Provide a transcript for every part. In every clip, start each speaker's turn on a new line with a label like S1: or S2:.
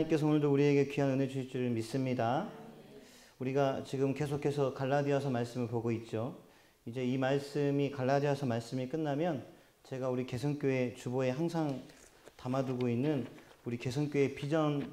S1: 하나님께서 오늘도 우리에게 귀한 은혜 주실 줄 믿습니다. 우리가 지금 계속해서 갈라디아서 말씀을 보고 있죠. 이제 이 말씀이 갈라디아서 말씀이 끝나면 제가 우리 개성교회 주보에 항상 담아두고 있는 우리 개성교회 비전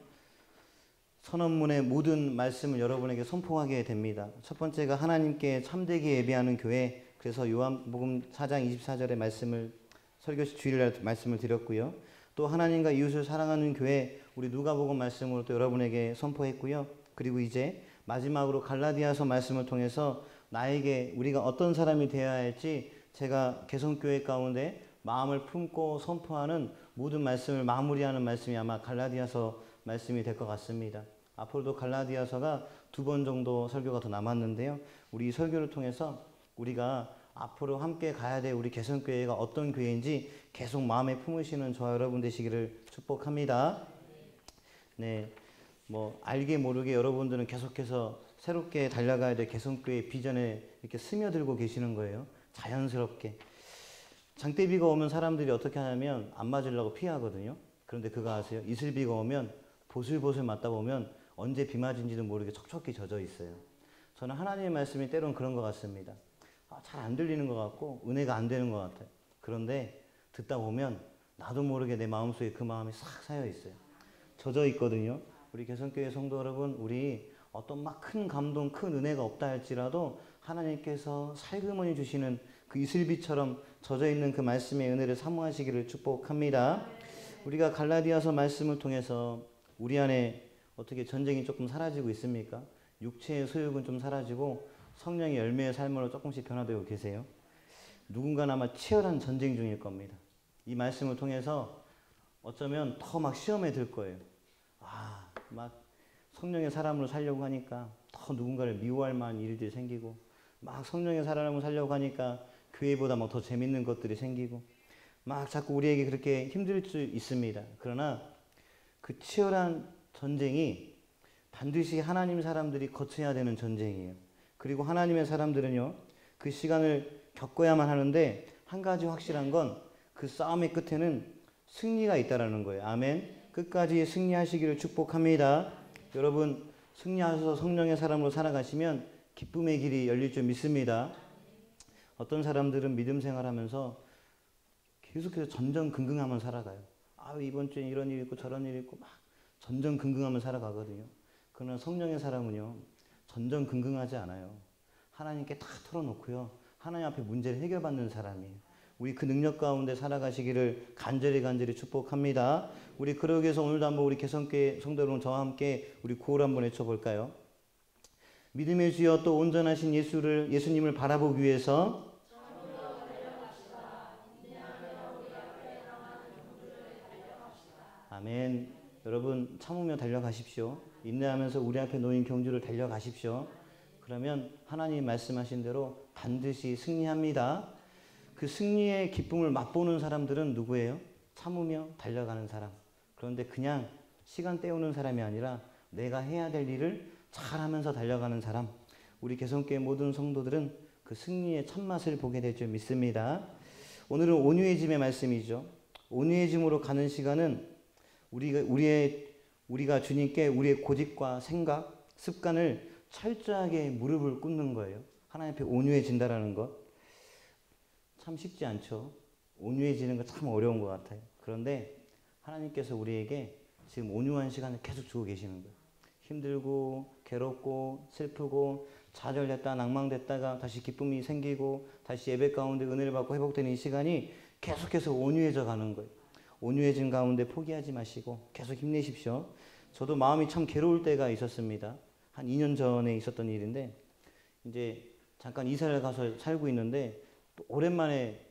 S1: 선언문의 모든 말씀을 여러분에게 선포하게 됩니다. 첫 번째가 하나님께 참되게 예배하는 교회. 그래서 요한복음 4장 24절의 말씀을 설교시 주일날 말씀을 드렸고요. 또 하나님과 이웃을 사랑하는 교회, 우리 누가복음 말씀으로 또 여러분에게 선포했고요. 그리고 이제 마지막으로 갈라디아서 말씀을 통해서 나에게 우리가 어떤 사람이 되어야 할지 제가 개성교회 가운데 마음을 품고 선포하는 모든 말씀을 마무리하는 말씀이 아마 갈라디아서 말씀이 될 것 같습니다. 앞으로도 갈라디아서가 2번 정도 설교가 더 남았는데요. 우리 이 설교를 통해서 우리가 앞으로 함께 가야 될 우리 개성교회가 어떤 교회인지 계속 마음에 품으시는 저와 여러분 되시기를 축복합니다. 네, 알게 모르게 여러분들은 계속해서 새롭게 달려가야 될 개성교회 비전에 이렇게 스며들고 계시는 거예요. 자연스럽게. 장대비가 오면 사람들이 어떻게 하냐면 안 맞으려고 피하거든요. 그런데 그거 아세요? 이슬비가 오면 보슬보슬 맞다 보면 언제 비 맞은지도 모르게 촉촉히 젖어 있어요. 저는 하나님의 말씀이 때론 그런 것 같습니다. 잘 안 들리는 것 같고 은혜가 안 되는 것 같아요. 그런데 듣다 보면 나도 모르게 내 마음속에 그 마음이 싹 쌓여 있어요. 젖어 있거든요. 우리 개성교회 성도 여러분, 우리 어떤 막 큰 감동, 큰 은혜가 없다 할지라도 하나님께서 살그머니 주시는 그 이슬비처럼 젖어 있는 그 말씀의 은혜를 사모하시기를 축복합니다. 우리가 갈라디아서 말씀을 통해서 우리 안에 어떻게 전쟁이 조금 사라지고 있습니까? 육체의 소욕은 좀 사라지고 성령의 열매의 삶으로 조금씩 변화되고 계세요. 누군가는 아마 치열한 전쟁 중일 겁니다. 이 말씀을 통해서 어쩌면 더 막 시험에 들 거예요. 막 성령의 사람으로 살려고 하니까 더 누군가를 미워할 만한 일들이 생기고, 막 성령의 사람으로 살려고 하니까 교회보다 막 더 재밌는 것들이 생기고, 막 자꾸 우리에게 그렇게 힘들 수 있습니다. 그러나 그 치열한 전쟁이 반드시 하나님 사람들이 거쳐야 되는 전쟁이에요. 그리고 하나님의 사람들은요, 그 시간을 겪어야만 하는데 한 가지 확실한 건 그 싸움의 끝에는 승리가 있다라는 거예요. 아멘. 끝까지 승리하시기를 축복합니다. 여러분, 승리하셔서 성령의 사람으로 살아가시면 기쁨의 길이 열릴 줄 믿습니다. 어떤 사람들은 믿음 생활하면서 계속해서 전전긍긍하면 살아가요. 이번 주에 이런 일이 있고 저런 일이 있고 막 전전긍긍하면 살아가거든요. 그러나 성령의 사람은요, 전전긍긍하지 않아요. 하나님께 다 털어놓고요, 하나님 앞에 문제를 해결받는 사람이에요. 우리 그 능력 가운데 살아가시기를 간절히 축복합니다. 우리 그러기 위해서 오늘도 한번 우리 개성교회 성도 여러분 저와 함께 우리 구호를 한번 외쳐볼까요? 믿음의 주여 또 온전하신 예수님을 바라보기 위해서 아멘. 여러분 참으며 달려가십시오. 인내하면서 우리 앞에 놓인 경주를 달려가십시오. 그러면 하나님이 말씀하신 대로 반드시 승리합니다. 그 승리의 기쁨을 맛보는 사람들은 누구예요? 참으며 달려가는 사람. 그런데 그냥 시간 때우는 사람이 아니라 내가 해야 될 일을 잘하면서 달려가는 사람. 우리 개성교회 모든 성도들은 그 승리의 참맛을 보게 될 줄 믿습니다. 오늘은 온유의 짐의 말씀이죠. 온유의 짐으로 가는 시간은 우리가 주님께 우리의 고집과 생각, 습관을 철저하게 무릎을 꿇는 거예요. 하나님 앞에 온유해진다라는 것. 참 쉽지 않죠. 온유해지는 거 참 어려운 것 같아요. 그런데 하나님께서 우리에게 지금 온유한 시간을 계속 주고 계시는 거예요. 힘들고 괴롭고 슬프고 좌절됐다 낭망됐다가 다시 기쁨이 생기고 다시 예배 가운데 은혜를 받고 회복되는 이 시간이 계속해서 온유해져 가는 거예요. 온유해진 가운데 포기하지 마시고 계속 힘내십시오. 저도 마음이 참 괴로울 때가 있었습니다. 한 2년 전에 있었던 일인데, 이제 잠깐 이사를 가서 살고 있는데 오랜만에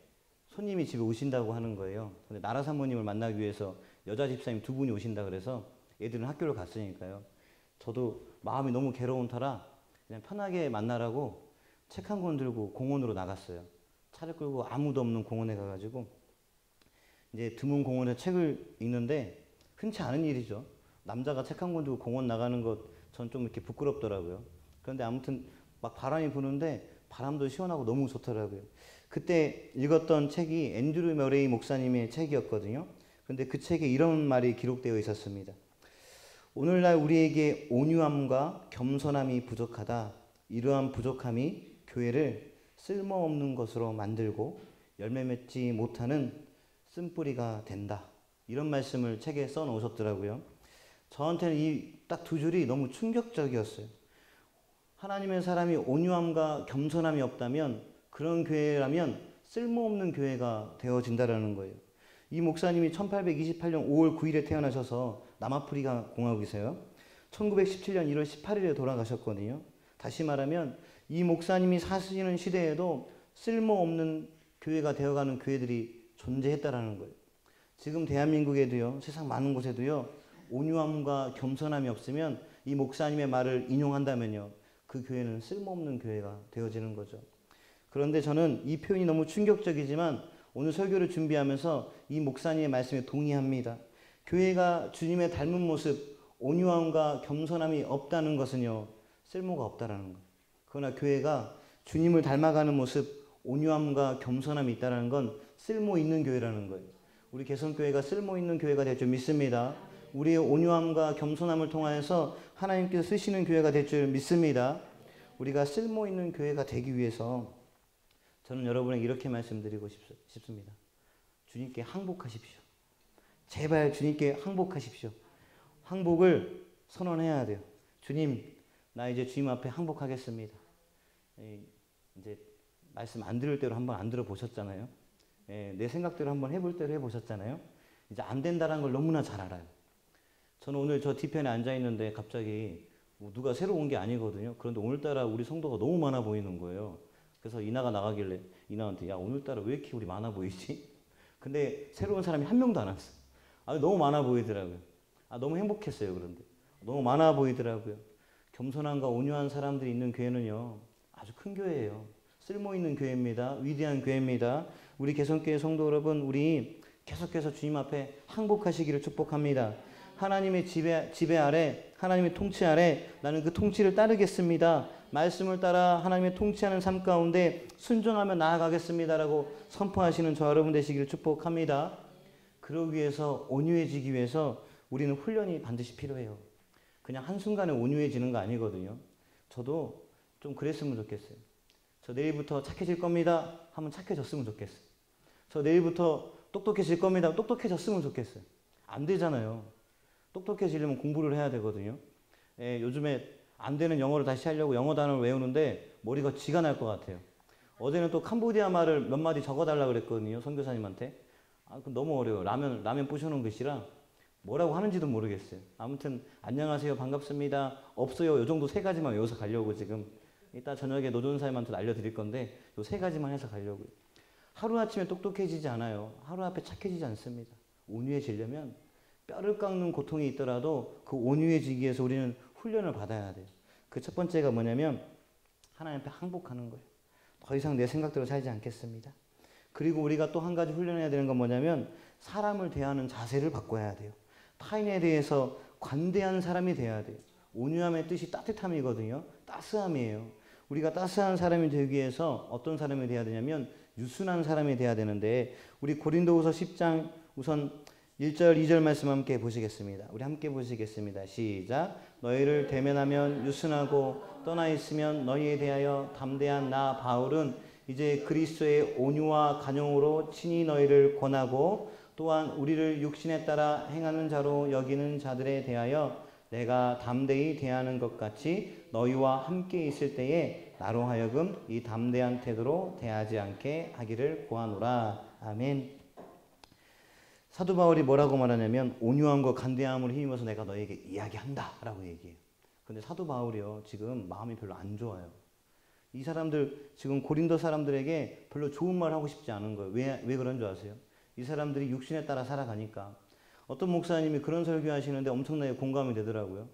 S1: 손님이 집에 오신다고 하는 거예요. 근데 나라 사모님을 만나기 위해서 여자 집사님 2분이 오신다 그래서 애들은 학교를 갔으니까요. 저도 마음이 너무 괴로운 터라 그냥 편하게 만나라고 책 한 권 들고 공원으로 나갔어요. 차를 끌고 아무도 없는 공원에 가가지고 이제 드문 공원에 책을 읽는데 흔치 않은 일이죠. 남자가 책 한 권 들고 공원 나가는 것 전 좀 이렇게 부끄럽더라고요. 그런데 아무튼 막 바람이 부는데 바람도 시원하고 너무 좋더라고요. 그때 읽었던 책이 앤드류 머레이 목사님의 책이었거든요. 그런데 그 책에 이런 말이 기록되어 있었습니다. 오늘날 우리에게 온유함과 겸손함이 부족하다. 이러한 부족함이 교회를 쓸모없는 것으로 만들고 열매 맺지 못하는 쓴뿌리가 된다. 이런 말씀을 책에 써 놓으셨더라고요. 저한테는 이 딱 두 줄이 너무 충격적이었어요. 하나님의 사람이 온유함과 겸손함이 없다면 그런 교회라면 쓸모없는 교회가 되어진다라는 거예요. 이 목사님이 1828년 5월 9일에 태어나셔서 남아프리카 공화국이세요. 1917년 1월 18일에 돌아가셨거든요. 다시 말하면 이 목사님이 사시는 시대에도 쓸모없는 교회가 되어가는 교회들이 존재했다라는 거예요. 지금 대한민국에도요, 세상 많은 곳에도요, 온유함과 겸손함이 없으면 이 목사님의 말을 인용한다면요, 그 교회는 쓸모없는 교회가 되어지는 거죠. 그런데 저는 이 표현이 너무 충격적이지만 오늘 설교를 준비하면서 이 목사님의 말씀에 동의합니다. 교회가 주님의 닮은 모습, 온유함과 겸손함이 없다는 것은요, 쓸모가 없다라는 거예요. 그러나 교회가 주님을 닮아가는 모습, 온유함과 겸손함이 있다는 건 쓸모 있는 교회라는 거예요. 우리 개성교회가 쓸모 있는 교회가 될 줄 믿습니다. 우리의 온유함과 겸손함을 통하여서 하나님께서 쓰시는 교회가 될 줄 믿습니다. 우리가 쓸모 있는 교회가 되기 위해서 저는 여러분에게 이렇게 말씀드리고 싶습니다. 주님께 항복하십시오. 제발 주님께 항복하십시오. 항복을 선언해야 돼요. 주님, 나 이제 주님 앞에 항복하겠습니다. 이제 말씀 안 들을 대로 한번 안 들어보셨잖아요. 내 생각대로 한번 해볼 대로 해보셨잖아요. 이제 안 된다는 걸 너무나 잘 알아요. 저는 오늘 저 뒤편에 앉아있는데 갑자기 누가 새로 온 게 아니거든요. 그런데 오늘따라 우리 성도가 너무 많아 보이는 거예요. 그래서 이나가 나가길래 이나한테, 야, 오늘따라 왜 이렇게 우리 많아 보이지? 근데 새로운 사람이 한 명도 안 왔어. 너무 많아 보이더라고요. 너무 행복했어요. 그런데 너무 많아 보이더라고요. 겸손함과 온유한 사람들이 있는 교회는요, 아주 큰 교회예요. 쓸모있는 교회입니다. 위대한 교회입니다. 우리 개성교회 성도 여러분, 우리 계속해서 주님 앞에 항복하시기를 축복합니다. 하나님의 지배 아래, 하나님의 통치 아래 나는 그 통치를 따르겠습니다. 말씀을 따라 하나님의 통치하는 삶 가운데 순종하며 나아가겠습니다라고 선포하시는 저 여러분 되시기를 축복합니다. 그러기 위해서, 온유해지기 위해서 우리는 훈련이 반드시 필요해요. 그냥 한순간에 온유해지는 거 아니거든요. 저도 좀 그랬으면 좋겠어요. 저 내일부터 착해질 겁니다 하면 착해졌으면 좋겠어요. 저 내일부터 똑똑해질 겁니다. 똑똑해졌으면 좋겠어요. 안 되잖아요. 똑똑해지려면 공부를 해야 되거든요. 요즘에 안 되는 영어를 다시 하려고 영어 단어를 외우는데 머리가 쥐가 날 것 같아요. 어제는 또 캄보디아 말을 몇 마디 적어달라고 그랬거든요. 선교사님한테. 그럼 너무 어려워요. 라면 부셔놓은 글씨라 뭐라고 하는지도 모르겠어요. 아무튼 안녕하세요, 반갑습니다, 없어요, 요 정도 세 가지만 외워서 가려고 지금 이따 저녁에 노전사님한테 알려드릴 건데 요 세 가지만 해서 가려고요. 하루아침에 똑똑해지지 않아요. 하루아침에 착해지지 않습니다. 온유해지려면 뼈를 깎는 고통이 있더라도 그 온유해지기 위해서 우리는 훈련을 받아야 돼요. 그 첫 번째가 뭐냐면 하나님 앞에 항복하는 거예요. 더 이상 내 생각대로 살지 않겠습니다. 그리고 우리가 또 한 가지 훈련해야 되는 건 뭐냐면 사람을 대하는 자세를 바꿔야 돼요. 타인에 대해서 관대한 사람이 돼야 돼요. 온유함의 뜻이 따뜻함이거든요. 따스함이에요. 우리가 따스한 사람이 되기 위해서 어떤 사람이 돼야 되냐면 유순한 사람이 돼야 되는데 우리 고린도후서 10장 우선 1절 2절 말씀 함께 보시겠습니다. 우리 함께 보시겠습니다. 시작. 너희를 대면하면 유순하고 떠나 있으면 너희에 대하여 담대한 나 바울은 이제 그리스도의 온유와 간용으로 친히 너희를 권하고 또한 우리를 육신에 따라 행하는 자로 여기는 자들에 대하여 내가 담대히 대하는 것 같이 너희와 함께 있을 때에 나로 하여금 이 담대한 태도로 대하지 않게 하기를 구하노라. 아멘. 사도 바울이 뭐라고 말하냐면 온유함과 간대함을 힘입어서 내가 너에게 이야기한다 라고 얘기해요. 근데 사도 바울이요, 지금 마음이 별로 안 좋아요. 이 사람들, 지금 고린도 사람들에게 별로 좋은 말 하고 싶지 않은 거예요. 왜 그런 줄 아세요? 이 사람들이 육신에 따라 살아가니까. 어떤 목사님이 그런 설교 하시는데 엄청나게 공감이 되더라고요.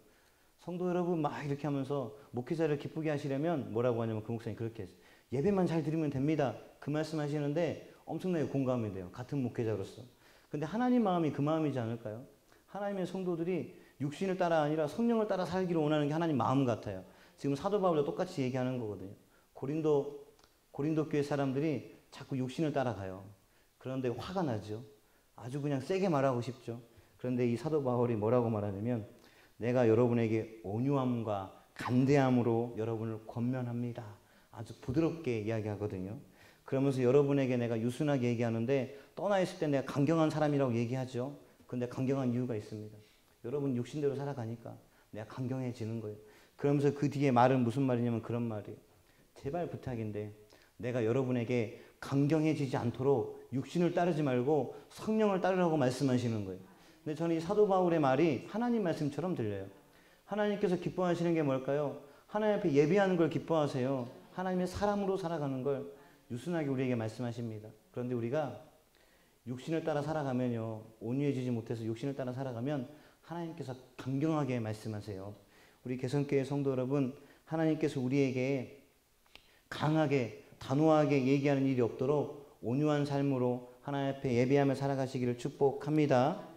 S1: 성도 여러분 막 이렇게 하면서 목회자를 기쁘게 하시려면 뭐라고 하냐면 그 목사님이 그렇게 했어요. 예배만 잘 드리면 됩니다. 그 말씀 하시는데 엄청나게 공감이 돼요. 같은 목회자로서. 근데 하나님 마음이 그 마음이지 않을까요? 하나님의 성도들이 육신을 따라 아니라 성령을 따라 살기를 원하는 게 하나님 마음 같아요. 지금 사도 바울도 똑같이 얘기하는 거거든요. 고린도 교회 사람들이 자꾸 육신을 따라가요. 그런데 화가 나죠. 아주 그냥 세게 말하고 싶죠. 그런데 이 사도 바울이 뭐라고 말하냐면 내가 여러분에게 온유함과 간대함으로 여러분을 권면합니다. 아주 부드럽게 이야기하거든요. 그러면서 여러분에게 내가 유순하게 얘기하는데 떠나 있을 때 내가 강경한 사람이라고 얘기하죠. 근데 강경한 이유가 있습니다. 여러분 육신대로 살아가니까 내가 강경해지는 거예요. 그러면서 그 뒤에 말은 무슨 말이냐면 그런 말이에요. 제발 부탁인데 내가 여러분에게 강경해지지 않도록 육신을 따르지 말고 성령을 따르라고 말씀하시는 거예요. 근데 저는 이 사도 바울의 말이 하나님 말씀처럼 들려요. 하나님께서 기뻐하시는 게 뭘까요? 하나님 앞에 예배하는 걸 기뻐하세요. 하나님의 사람으로 살아가는 걸 유순하게 우리에게 말씀하십니다. 그런데 우리가 육신을 따라 살아가면요, 온유해지지 못해서 육신을 따라 살아가면 하나님께서 강경하게 말씀하세요. 우리 개성교회 성도 여러분, 하나님께서 우리에게 강하게 단호하게 얘기하는 일이 없도록 온유한 삶으로 하나님 앞에 예배하며 살아가시기를 축복합니다.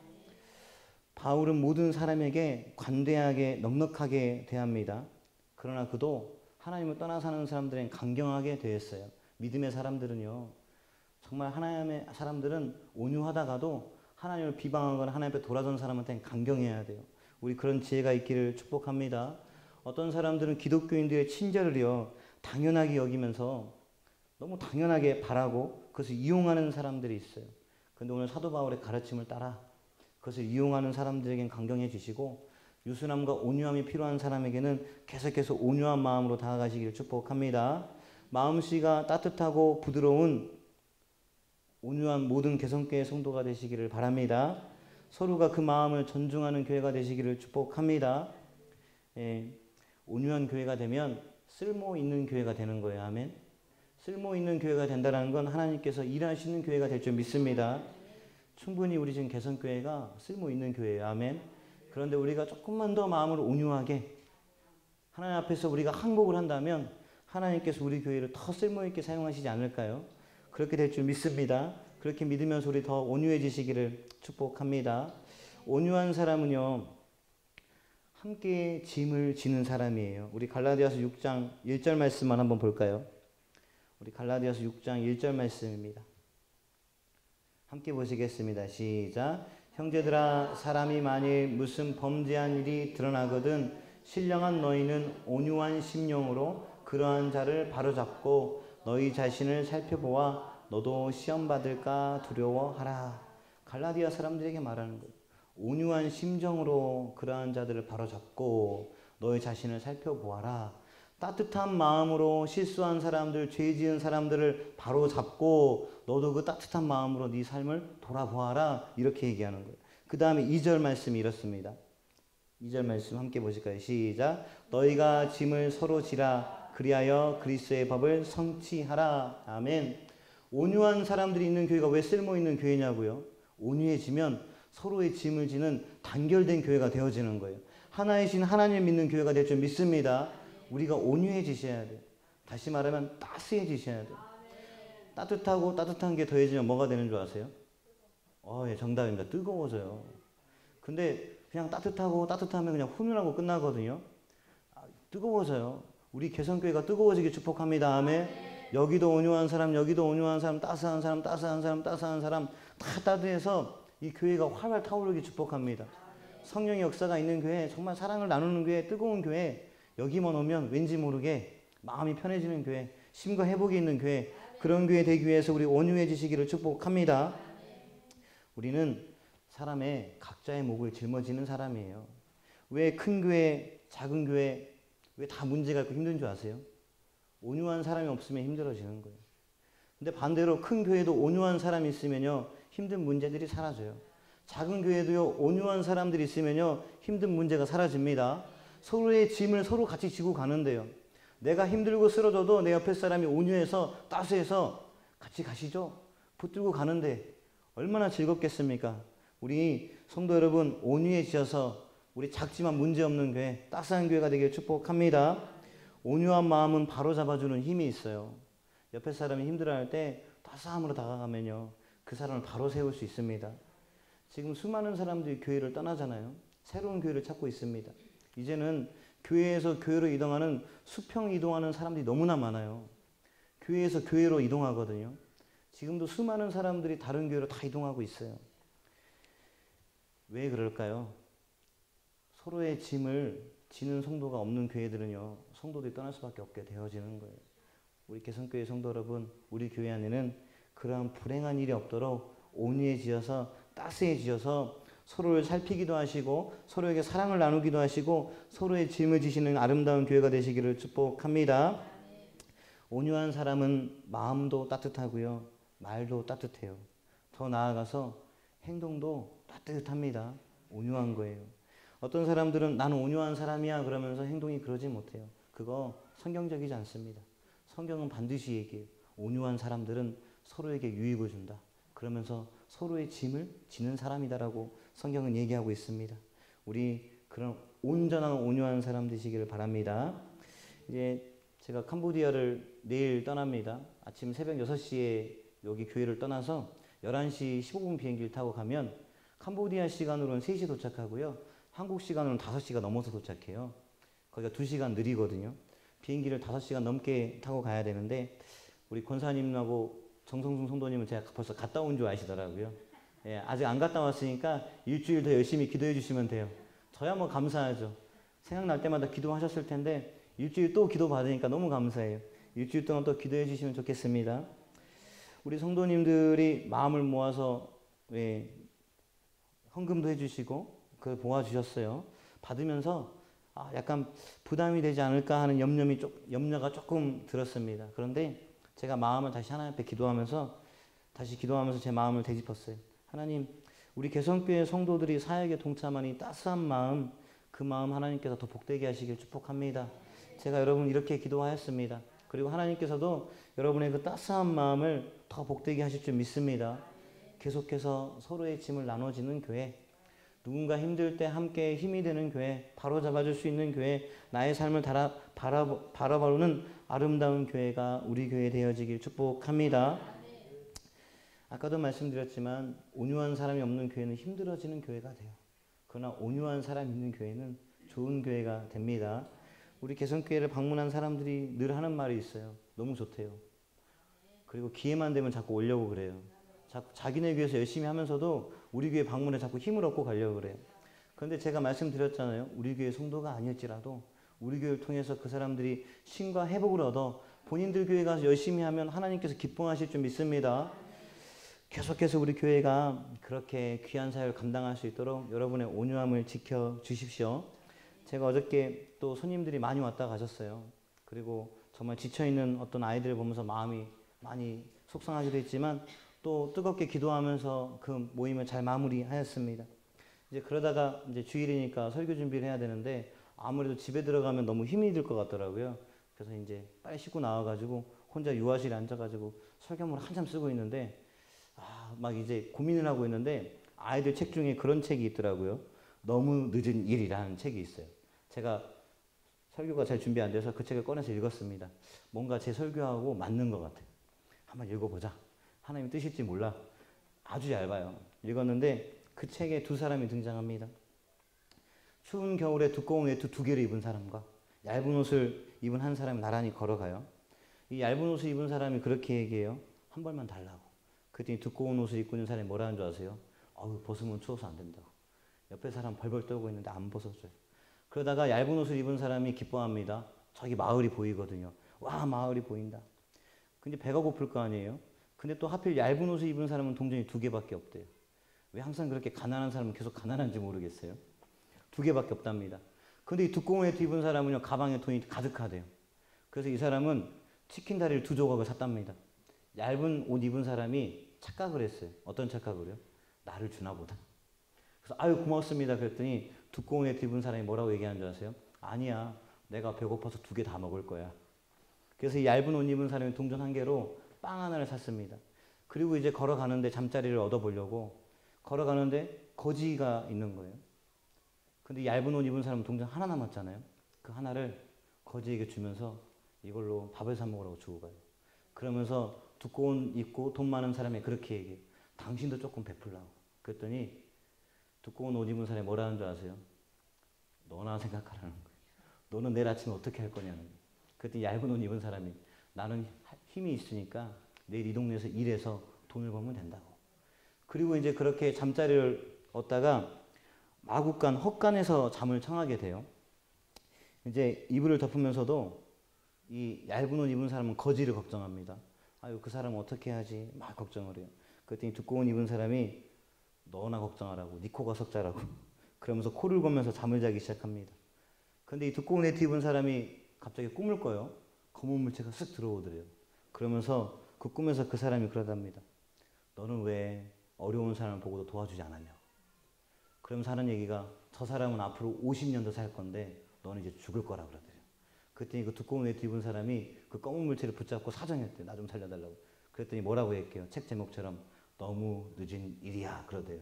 S1: 바울은 모든 사람에게 관대하게 넉넉하게 대합니다. 그러나 그도 하나님을 떠나 사는 사람들에겐 강경하게 대했어요. 믿음의 사람들은요, 정말 하나님의 사람들은 온유하다가도 하나님을 비방하거나 하나님 앞에 돌아선 사람한테는 강경해야 돼요. 우리 그런 지혜가 있기를 축복합니다. 어떤 사람들은 기독교인들의 친절을요 당연하게 여기면서 너무 당연하게 바라고 그것을 이용하는 사람들이 있어요. 그런데 오늘 사도 바울의 가르침을 따라 그것을 이용하는 사람들에겐 강경해지시고 유순함과 온유함이 필요한 사람에게는 계속해서 온유한 마음으로 다가가시기를 축복합니다. 마음씨가 따뜻하고 부드러운 온유한 모든 개성교회 성도가 되시기를 바랍니다. 서로가 그 마음을 존중하는 교회가 되시기를 축복합니다. 온유한 교회가 되면 쓸모 있는 교회가 되는 거예요. 아멘. 쓸모 있는 교회가 된다는 건 하나님께서 일하시는 교회가 될 줄 믿습니다. 충분히 우리 지금 개성교회가 쓸모 있는 교회예요. 아멘. 그런데 우리가 조금만 더 마음을 온유하게 하나님 앞에서 우리가 항복을 한다면 하나님께서 우리 교회를 더 쓸모 있게 사용하시지 않을까요? 그렇게 될 줄 믿습니다. 그렇게 믿으면서 우리 더 온유해지시기를 축복합니다. 온유한 사람은요, 함께 짐을 지는 사람이에요. 우리 갈라디아서 6장 1절 말씀만 한번 볼까요? 우리 갈라디아서 6장 1절 말씀입니다. 함께 보시겠습니다. 시작. 형제들아, 사람이 만일 무슨 범죄한 일이 드러나거든 신령한 너희는 온유한 심령으로 그러한 자를 바로잡고 너희 자신을 살펴보아 너도 시험받을까 두려워하라. 갈라디아 사람들에게 말하는 거예요. 온유한 심정으로 그러한 자들을 바로잡고 너희 자신을 살펴보아라. 따뜻한 마음으로 실수한 사람들, 죄 지은 사람들을 바로잡고 너도 그 따뜻한 마음으로 네 삶을 돌아보아라. 이렇게 얘기하는 거예요. 그 다음에 2절 말씀이 이렇습니다. 2절 말씀 함께 보실까요? 시작. 너희가 짐을 서로 지라. 그리하여 그리스도의 법을 성취하라. 아멘. 온유한 사람들이 있는 교회가 왜 쓸모있는 교회냐고요? 온유해지면 서로의 짐을 지는 단결된 교회가 되어지는 거예요. 하나이신 하나님을 믿는 교회가 될 줄 믿습니다. 우리가 온유해지셔야 돼요. 다시 말하면 따스해지셔야 돼요. 따뜻하고 따뜻한 게 더해지면 뭐가 되는 줄 아세요? 예, 정답입니다. 뜨거워져요. 근데 그냥 따뜻하고 따뜻하면 그냥 훈훈하고 끝나거든요. 뜨거워져요. 우리 개성교회가 뜨거워지게 축복합니다. 아멘. 여기도 온유한 사람, 여기도 온유한 사람, 따스한 사람, 따스한 사람, 따스한 사람 다 따뜻해서 이 교회가 활활 타오르게 축복합니다. 성령의 역사가 있는 교회, 정말 사랑을 나누는 교회, 뜨거운 교회, 여기만 오면 왠지 모르게 마음이 편해지는 교회, 심과 회복이 있는 교회, 그런 교회 되기 위해서 우리 온유해지시기를 축복합니다. 우리는 사람의 각자의 목을 짊어지는 사람이에요. 왜 큰 교회, 작은 교회, 왜 다 문제가 있고 힘든 줄 아세요? 온유한 사람이 없으면 힘들어지는 거예요. 근데 반대로 큰 교회도 온유한 사람이 있으면요, 힘든 문제들이 사라져요. 작은 교회도요, 온유한 사람들이 있으면요, 힘든 문제가 사라집니다. 서로의 짐을 서로 같이 지고 가는데요. 내가 힘들고 쓰러져도 내 옆에 사람이 온유해서 따스해서 같이 가시죠. 붙들고 가는데 얼마나 즐겁겠습니까? 우리 성도 여러분, 온유해지셔서 우리 작지만 문제없는 교회, 따스한 교회가 되길 축복합니다. 온유한 마음은 바로잡아주는 힘이 있어요. 옆에 사람이 힘들어할 때 따스함으로 다가가면요, 그 사람을 바로 세울 수 있습니다. 지금 수많은 사람들이 교회를 떠나잖아요. 새로운 교회를 찾고 있습니다. 이제는 교회에서 교회로 이동하는 수평 이동하는 사람들이 너무나 많아요. 교회에서 교회로 이동하거든요. 지금도 수많은 사람들이 다른 교회로 다 이동하고 있어요. 왜 그럴까요? 서로의 짐을 지는 성도가 없는 교회들은요, 성도들이 떠날 수밖에 없게 되어지는 거예요. 우리 개성교회 성도 여러분, 우리 교회 안에는 그러한 불행한 일이 없도록 온유해지어서 따스해지어서 서로를 살피기도 하시고 서로에게 사랑을 나누기도 하시고 서로의 짐을 지시는 아름다운 교회가 되시기를 축복합니다. 온유한 사람은 마음도 따뜻하고요, 말도 따뜻해요. 더 나아가서 행동도 따뜻합니다. 온유한 거예요. 어떤 사람들은 나는 온유한 사람이야 그러면서 행동이 그러지 못해요. 그거 성경적이지 않습니다. 성경은 반드시 얘기해요. 온유한 사람들은 서로에게 유익을 준다. 그러면서 서로의 짐을 지는 사람이다라고 성경은 얘기하고 있습니다. 우리 그런 온전한 온유한 사람 되시기를 바랍니다. 이제 제가 캄보디아를 내일 떠납니다. 아침 새벽 6시에 여기 교회를 떠나서 11시 15분 비행기를 타고 가면 캄보디아 시간으로는 3시 도착하고요. 한국 시간으로는 5시가 넘어서 도착해요. 거기가 2시간 느리거든요. 비행기를 5시간 넘게 타고 가야 되는데 우리 권사님하고 정성중 성도님은 제가 벌써 갔다 온 줄 아시더라고요. 예, 아직 안 갔다 왔으니까 일주일 더 열심히 기도해 주시면 돼요. 저야 뭐 감사하죠. 생각날 때마다 기도하셨을 텐데 일주일 또 기도 받으니까 너무 감사해요. 일주일 동안 또 기도해 주시면 좋겠습니다. 우리 성도님들이 마음을 모아서 헌금도 해주시고 그걸 모아주셨어요. 받으면서 약간 부담이 되지 않을까 하는 염려가 조금 들었습니다. 그런데 제가 마음을 다시 하나님 앞에 기도하면서 제 마음을 되짚었어요. 하나님, 우리 개성교회 성도들이 사역에 동참하는 이 따스한 마음, 그 마음 하나님께서 더 복되게 하시길 축복합니다. 제가 여러분 이렇게 기도하였습니다. 그리고 하나님께서도 여러분의 그 따스한 마음을 더 복되게 하실 줄 믿습니다. 계속해서 서로의 짐을 나눠지는 교회, 누군가 힘들 때 함께 힘이 되는 교회, 바로잡아줄 수 있는 교회, 나의 삶을 바라보는 아름다운 교회가 우리 교회 되어지길 축복합니다. 아까도 말씀드렸지만 온유한 사람이 없는 교회는 힘들어지는 교회가 돼요. 그러나 온유한 사람이 있는 교회는 좋은 교회가 됩니다. 우리 개성교회를 방문한 사람들이 늘 하는 말이 있어요. 너무 좋대요. 그리고 기회만 되면 자꾸 오려고 그래요. 자꾸 자기네 교회에서 열심히 하면서도 우리 교회 방문에 자꾸 힘을 얻고 가려고 그래요. 그런데 제가 말씀드렸잖아요. 우리 교회 성도가 아닐지라도 우리 교회를 통해서 그 사람들이 신과 회복을 얻어 본인들 교회 가서 열심히 하면 하나님께서 기뻐하실 줄 믿습니다. 계속해서 우리 교회가 그렇게 귀한 사역을 감당할 수 있도록 여러분의 온유함을 지켜주십시오. 제가 어저께 또 손님들이 많이 왔다 가셨어요. 그리고 정말 지쳐있는 어떤 아이들을 보면서 마음이 많이 속상하기도 했지만 또 뜨겁게 기도하면서 그 모임을 잘 마무리하였습니다. 이제 그러다가 이제 주일이니까 설교 준비를 해야 되는데 아무래도 집에 들어가면 너무 힘이 들 것 같더라고요. 그래서 이제 빨리 씻고 나와가지고 혼자 유아실에 앉아가지고 설교문을 한참 쓰고 있는데 막 이제 고민을 하고 있는데 아이들 책 중에 그런 책이 있더라고요. 너무 늦은 일이라는 책이 있어요. 제가 설교가 잘 준비 안 돼서 그 책을 꺼내서 읽었습니다. 뭔가 제 설교하고 맞는 것 같아요. 한번 읽어보자. 하나님 뜻일지 몰라. 아주 얇아요. 읽었는데 그 책에 두 사람이 등장합니다. 추운 겨울에 두꺼운 외투 2개를 입은 사람과 얇은 옷을 입은 한 사람이 나란히 걸어가요. 이 얇은 옷을 입은 사람이 그렇게 얘기해요. 한 벌만 달라고. 그랬더니 두꺼운 옷을 입고 있는 사람이 뭐라는 줄 아세요? 벗으면 추워서 안 된다고. 옆에 사람 벌벌 떨고 있는데 안 벗어줘요. 그러다가 얇은 옷을 입은 사람이 기뻐합니다. 저기 마을이 보이거든요. 와, 마을이 보인다. 근데 배가 고플 거 아니에요? 근데 또 하필 얇은 옷을 입은 사람은 동전이 2개밖에 없대요. 왜 항상 그렇게 가난한 사람은 계속 가난한지 모르겠어요. 2개밖에 없답니다. 근데 이 두꺼운 외투 입은 사람은요, 가방에 돈이 가득하대요. 그래서 이 사람은 치킨 다리를 2조각을 샀답니다. 얇은 옷 입은 사람이 착각을 했어요. 어떤 착각을요? 나를 주나 보다. 그래서 고맙습니다. 그랬더니 두꺼운 외투 입은 사람이 뭐라고 얘기하는 줄 아세요? 아니야, 내가 배고파서 2개 다 먹을 거야. 그래서 이 얇은 옷 입은 사람이 동전 1개로 빵 하나를 샀습니다. 그리고 이제 걸어가는데 잠자리를 얻어보려고 걸어가는데 거지가 있는 거예요. 근데 얇은 옷 입은 사람은 동전 하나 남았잖아요. 그 하나를 거지에게 주면서 이걸로 밥을 사 먹으라고 주고 가요. 그러면서 두꺼운 입고 돈 많은 사람이 그렇게 얘기해요. 당신도 조금 베풀라고. 그랬더니 두꺼운 옷 입은 사람이 뭐라는 줄 아세요? 너나 생각하라는 거예요. 너는 내일 아침에 어떻게 할 거냐는 거예요. 그랬더니 얇은 옷 입은 사람이 나는 힘이 있으니까 내일 이 동네에서 일해서 돈을 벌면 된다고. 그리고 이제 그렇게 잠자리를 얻다가 마구간 헛간에서 잠을 청하게 돼요. 이제 이불을 덮으면서도 이 얇은 옷 입은 사람은 거지를 걱정합니다. 아유, 그 사람은 어떻게 하지? 막 걱정을 해요. 그랬더니 두꺼운 입은 사람이 너나 걱정하라고, 네 코가 석자라고 그러면서 코를 고면서 잠을 자기 시작합니다. 근데 이 두꺼운 니트 입은 사람이 갑자기 꿈을 꿔요. 검은 물체가 쓱 들어오더래요. 그러면서 그 꿈에서 그 사람이 그러답니다. 너는 왜 어려운 사람을 보고도 도와주지 않았냐? 그러면서 하는 얘기가 저 사람은 앞으로 50년 더 살 건데 너는 이제 죽을 거라 그러더래요. 그랬더니 그 두꺼운 니트 입은 사람이 그 검은 물체를 붙잡고 사정했대. 나 좀 살려달라고. 그랬더니 뭐라고 했게요? 책 제목처럼 너무 늦은 일이야 그러대요.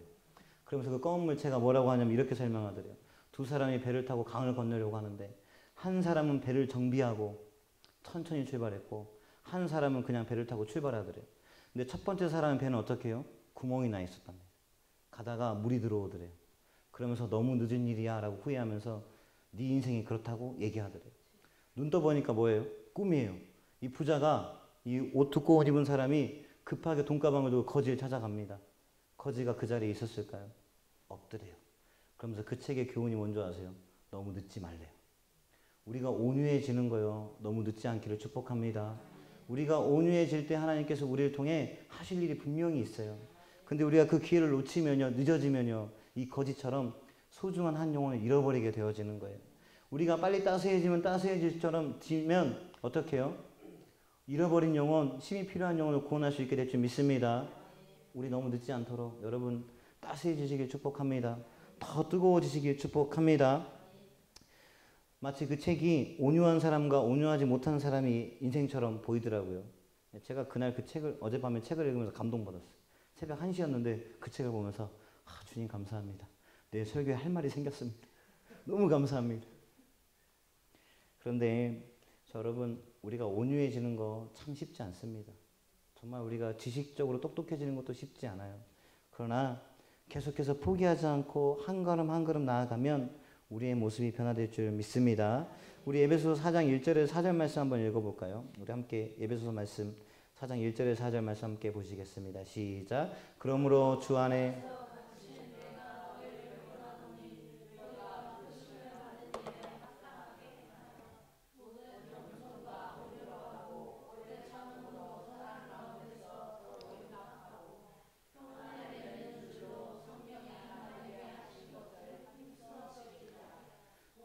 S1: 그러면서 그 검은 물체가 뭐라고 하냐면 이렇게 설명하더래요. 두 사람이 배를 타고 강을 건너려고 하는데 한 사람은 배를 정비하고 천천히 출발했고 한 사람은 그냥 배를 타고 출발하더래요. 근데 첫 번째 사람의 배는 어떻게 해요? 구멍이 나 있었답니다. 가다가 물이 들어오더래요. 그러면서 너무 늦은 일이야 라고 후회하면서 네 인생이 그렇다고 얘기하더래요. 눈 떠보니까 뭐예요? 꿈이에요. 이 부자가 이 옷 두꺼운 입은 사람이 급하게 돈가방을 들고 거지를 찾아갑니다. 거지가 그 자리에 있었을까요? 없더래요. 그러면서 그 책의 교훈이 뭔지 아세요? 너무 늦지 말래요. 우리가 온유해지는 거요. 너무 늦지 않기를 축복합니다. 우리가 온유해질 때 하나님께서 우리를 통해 하실 일이 분명히 있어요. 근데 우리가 그 기회를 놓치면요, 늦어지면요, 이 거지처럼 소중한 한 영혼을 잃어버리게 되어지는 거예요. 우리가 빨리 따스해지면 따스해질처럼 지면 어떻게 해요? 잃어버린 영혼, 힘이 필요한 영혼을 구원할 수 있게 될 줄 믿습니다. 우리 너무 늦지 않도록 여러분 따스해지시길 축복합니다. 더 뜨거워지시길 축복합니다. 마치 그 책이 온유한 사람과 온유하지 못한 사람이 인생처럼 보이더라고요. 제가 그날 그 책을 어젯밤에 책을 읽으면서 감동받았어요. 새벽 1시였는데 그 책을 보면서 주님 감사합니다. 내 설교에 할 말이 생겼습니다. 너무 감사합니다. 그런데 여러분 우리가 온유해지는 거 참 쉽지 않습니다. 정말 우리가 지식적으로 똑똑해지는 것도 쉽지 않아요. 그러나 계속해서 포기하지 않고 한 걸음 한 걸음 나아가면 우리의 모습이 변화될 줄 믿습니다. 우리 에베소서 4장 1절에서 4절 말씀 한번 읽어볼까요? 우리 함께 에베소서 말씀 4장 1절에서 4절 말씀 함께 보시겠습니다. 시작. 그러므로 주 안에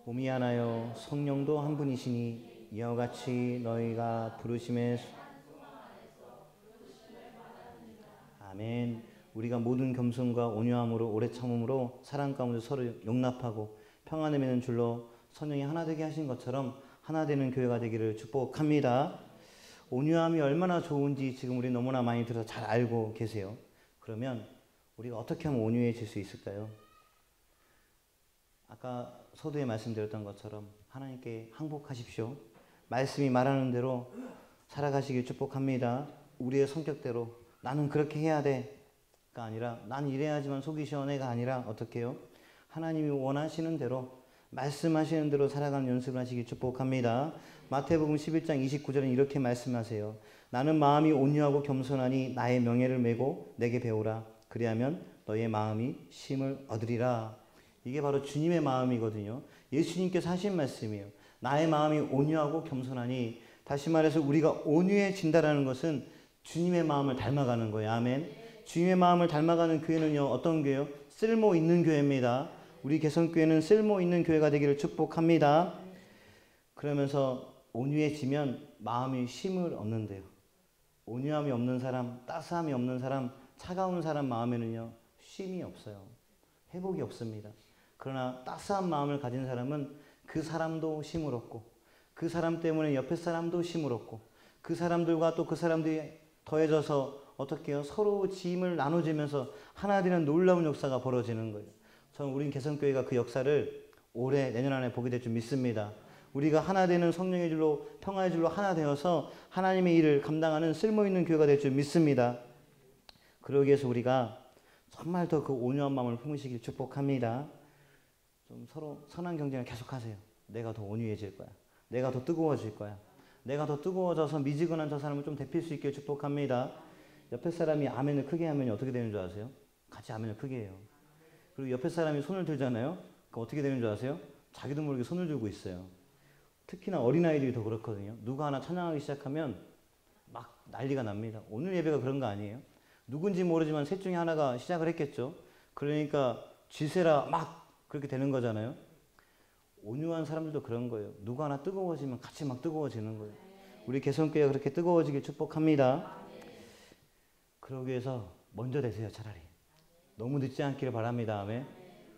S1: 몸이 하나요 성령도 한 분이시니 이와 같이 너희가 부르심에 아멘. 우리가 모든 겸손과 온유함으로 오래 참음으로 사랑 가운데 서로 용납하고 평안을 맺는 줄로 성령이 하나 되게 하신 것처럼 하나 되는 교회가 되기를 축복합니다. 온유함이 얼마나 좋은지 지금 우리 너무나 많이 들어서 잘 알고 계세요. 그러면 우리가 어떻게 하면 온유해질 수 있을까요? 아까 서두에 말씀드렸던 것처럼 하나님께 항복하십시오. 말씀이 말하는 대로 살아가시길 축복합니다. 우리의 성격대로 나는 그렇게 해야 돼가 아니라 나는 이래야지만 속이 시원해가 아니라 어떻게 해요? 하나님이 원하시는 대로 말씀하시는 대로 살아가는 연습을 하시길 축복합니다. 마태복음 11장 29절은 이렇게 말씀하세요. 나는 마음이 온유하고 겸손하니 나의 명예를 메고 내게 배우라. 그리하면 너의 마음이 쉼을 얻으리라. 이게 바로 주님의 마음이거든요. 예수님께서 하신 말씀이에요. 나의 마음이 온유하고 겸손하니, 다시 말해서 우리가 온유해진다라는 것은 주님의 마음을 닮아가는 거예요. 아멘. 주님의 마음을 닮아가는 교회는요, 어떤 교회요? 쓸모 있는 교회입니다. 우리 개성교회는 쓸모 있는 교회가 되기를 축복합니다. 그러면서 온유해지면 마음이 쉼을 얻는데요. 온유함이 없는 사람, 따스함이 없는 사람, 차가운 사람 마음에는요, 쉼이 없어요. 회복이 없습니다. 그러나 따스한 마음을 가진 사람은 그 사람도 쉼을 얻고 그 사람 때문에 옆에 사람도 쉼을 얻고 그 사람들과 또 그 사람들이 더해져서 어떻게 해요? 서로 짐을 나눠주면서 하나 되는 놀라운 역사가 벌어지는 거예요. 저는 우린 개성교회가 그 역사를 올해 내년 안에 보게 될 줄 믿습니다. 우리가 하나 되는 성령의 줄로 평화의 줄로 하나 되어서 하나님의 일을 감당하는 쓸모있는 교회가 될 줄 믿습니다. 그러기 위해서 우리가 정말 더 그 온유한 마음을 품으시길 축복합니다. 좀 서로 선한 경쟁을 계속하세요. 내가 더 온유해질 거야. 내가 더 뜨거워질 거야. 내가 더 뜨거워져서 미지근한 저 사람을 좀 데필 수 있게 축복합니다. 옆에 사람이 아멘을 크게 하면 어떻게 되는 줄 아세요? 같이 아멘을 크게 해요. 그리고 옆에 사람이 손을 들잖아요. 그럼 어떻게 되는 줄 아세요? 자기도 모르게 손을 들고 있어요. 특히나 어린아이들이 더 그렇거든요. 누가 하나 찬양하기 시작하면 막 난리가 납니다. 오늘 예배가 그런 거 아니에요? 누군지 모르지만 셋 중에 하나가 시작을 했겠죠. 그러니까 쥐세라 막 그렇게 되는 거잖아요. 온유한 사람들도 그런 거예요. 누가 하나 뜨거워지면 같이 막 뜨거워지는 거예요. 우리 개성교회가 그렇게 뜨거워지길 축복합니다. 그러기 위해서 먼저 되세요. 차라리. 너무 늦지 않기를 바랍니다. 아멘.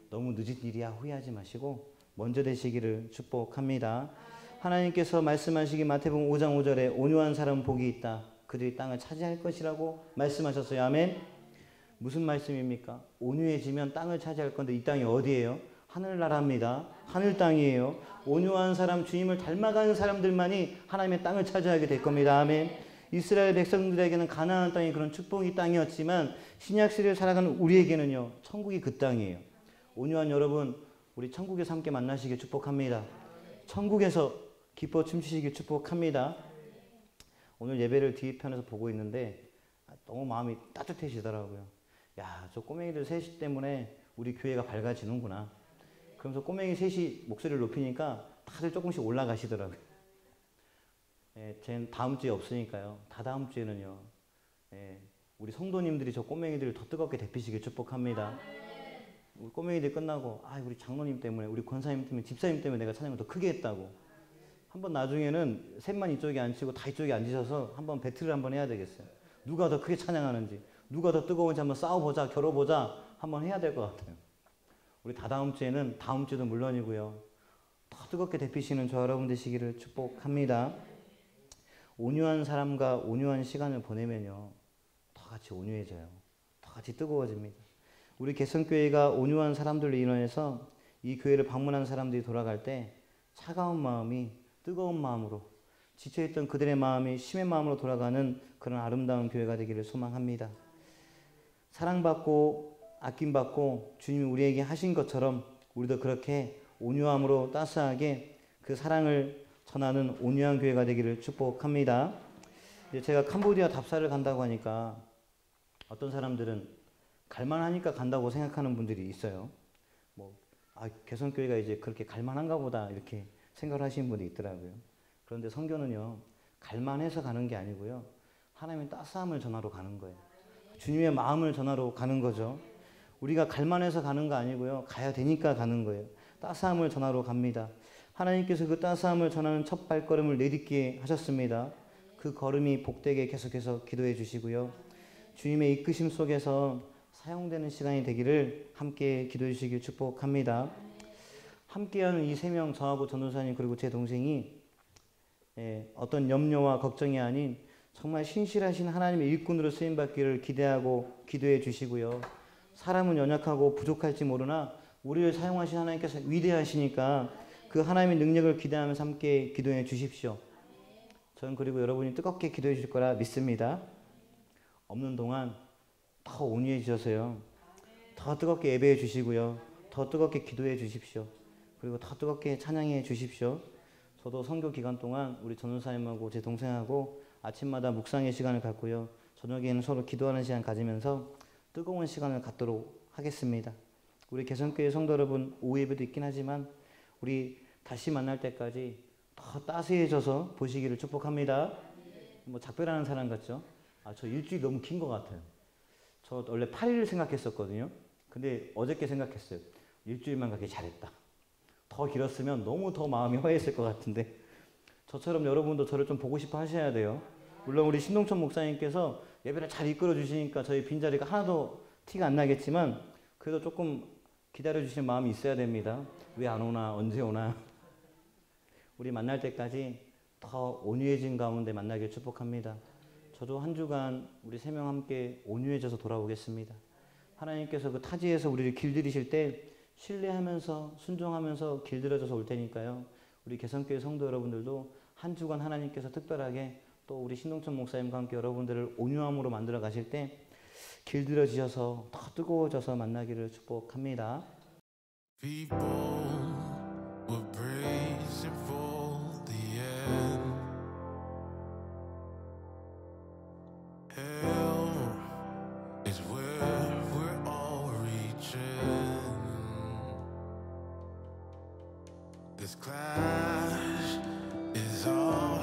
S1: 너무 늦은 일이야 후회하지 마시고 먼저 되시기를 축복합니다. 하나님께서 말씀하시기 마태복음 5장 5절에 온유한 사람 복이 있다. 그들이 땅을 차지할 것이라고 말씀하셨어요. 아멘. 무슨 말씀입니까? 온유해지면 땅을 차지할 건데 이 땅이 어디예요? 하늘나라입니다. 하늘 땅이에요. 온유한 사람, 주님을 닮아가는 사람들만이 하나님의 땅을 차지하게 될 겁니다. 아멘. 이스라엘 백성들에게는 가나안 땅이 그런 축복의 땅이었지만 신약 시대를 살아가는 우리에게는요, 천국이 그 땅이에요. 온유한 여러분, 우리 천국에서 함께 만나시길 축복합니다. 천국에서 기뻐 춤추시길 축복합니다. 오늘 예배를 뒤편에서 보고 있는데 너무 마음이 따뜻해지더라고요. 야, 저 꼬맹이들 셋이 때문에 우리 교회가 밝아지는구나. 그러면서 꼬맹이 셋이 목소리를 높이니까 다들 조금씩 올라가시더라고요. 예, 쟤는 다음 주에 없으니까요. 다다음 주에는요. 예, 우리 성도님들이 저 꼬맹이들을 더 뜨겁게 데피시길 축복합니다. 우리 꼬맹이들 끝나고 우리 장로님 때문에, 우리 권사님 때문에, 집사님 때문에 내가 찬양을 더 크게 했다고. 한번 나중에는 셋만 이쪽에 앉히고 다 이쪽에 앉으셔서 한번 배틀을 한번 해야 되겠어요. 누가 더 크게 찬양하는지, 누가 더 뜨거운지 한번 싸워보자, 겨뤄보자 한번 해야 될 것 같아요. 우리 다다음 주에는, 다음 주도 물론이고요, 더 뜨겁게 데피시는 저 여러분 되시기를 축복합니다. 온유한 사람과 온유한 시간을 보내면요, 더 같이 온유해져요. 더 같이 뜨거워집니다. 우리 개성교회가 온유한 사람들로 인해서 이 교회를 방문한 사람들이 돌아갈 때 차가운 마음이 뜨거운 마음으로, 지쳐있던 그들의 마음이 심의 마음으로 돌아가는 그런 아름다운 교회가 되기를 소망합니다. 사랑받고 아낌받고 주님이 우리에게 하신 것처럼 우리도 그렇게 온유함으로 따스하게 그 사랑을 전하는 온유한 교회가 되기를 축복합니다. 이제 제가 캄보디아 답사를 간다고 하니까 어떤 사람들은 갈만하니까 간다고 생각하는 분들이 있어요. 개성교회가 이제 그렇게 갈만한가 보다 이렇게 생각을 하시는 분이 있더라고요. 그런데 선교는요, 갈만해서 가는 게 아니고요, 하나님의 따스함을 전하러 가는 거예요. 주님의 마음을 전하러 가는 거죠. 우리가 갈만해서 가는 거 아니고요, 가야 되니까 가는 거예요. 따스함을 전하러 갑니다. 하나님께서 그 따스함을 전하는 첫 발걸음을 내딛게 하셨습니다. 그 걸음이 복되게 계속해서 기도해 주시고요, 주님의 이끄심 속에서 사용되는 시간이 되기를 함께 기도해 주시길 축복합니다. 함께하는 이 세 명, 저하고 전도사님 그리고 제 동생이 어떤 염려와 걱정이 아닌 정말 신실하신 하나님의 일꾼으로 쓰임받기를 기대하고 기도해 주시고요, 사람은 연약하고 부족할지 모르나 우리를 사용하신 하나님께서 위대하시니까 그 하나님의 능력을 기대하면서 함께 기도해 주십시오. 저는 그리고 여러분이 뜨겁게 기도해 주실 거라 믿습니다. 없는 동안 더 온유해지셔서요, 더 뜨겁게 예배해 주시고요, 더 뜨겁게 기도해 주십시오. 그리고 더 뜨겁게 찬양해 주십시오. 저도 선교 기간 동안 우리 전도사님하고 제 동생하고 아침마다 묵상의 시간을 갖고요, 저녁에는 서로 기도하는 시간 가지면서 뜨거운 시간을 갖도록 하겠습니다. 우리 개성교회 성도 여러분, 오후 예배도 있긴 하지만 우리 다시 만날 때까지 더 따스해져서 보시기를 축복합니다. 작별하는 사람 같죠? 저 일주일 너무 긴 것 같아요. 저 원래 8일을 생각했었거든요. 근데 어저께 생각했어요. 일주일만 가기 잘했다. 더 길었으면 너무 더 마음이 허했을 것 같은데, 저처럼 여러분도 저를 좀 보고 싶어 하셔야 돼요. 물론 우리 신동천 목사님께서 예배를 잘 이끌어 주시니까 저희 빈자리가 하나도 티가 안 나겠지만 그래도 조금 기다려 주시는 마음이 있어야 됩니다. 왜 안 오나, 언제 오나. 우리 만날 때까지 더 온유해진 가운데 만나길 축복합니다. 저도 한 주간 우리 세 명 함께 온유해져서 돌아오겠습니다. 하나님께서 그 타지에서 우리를 길들이실 때 신뢰하면서 순종하면서 길들여져서 올 테니까요, 우리 개성교회 성도 여러분들도 한 주간 하나님께서 특별하게 또 우리 신동천 목사님과 함께 여러분들을 온유함으로 만들어 가실 때 길들여지셔서 더 뜨거워져서 만나기를 축복합니다. People were bracing for the end. Hell is where we're all reaching.
S2: This cloud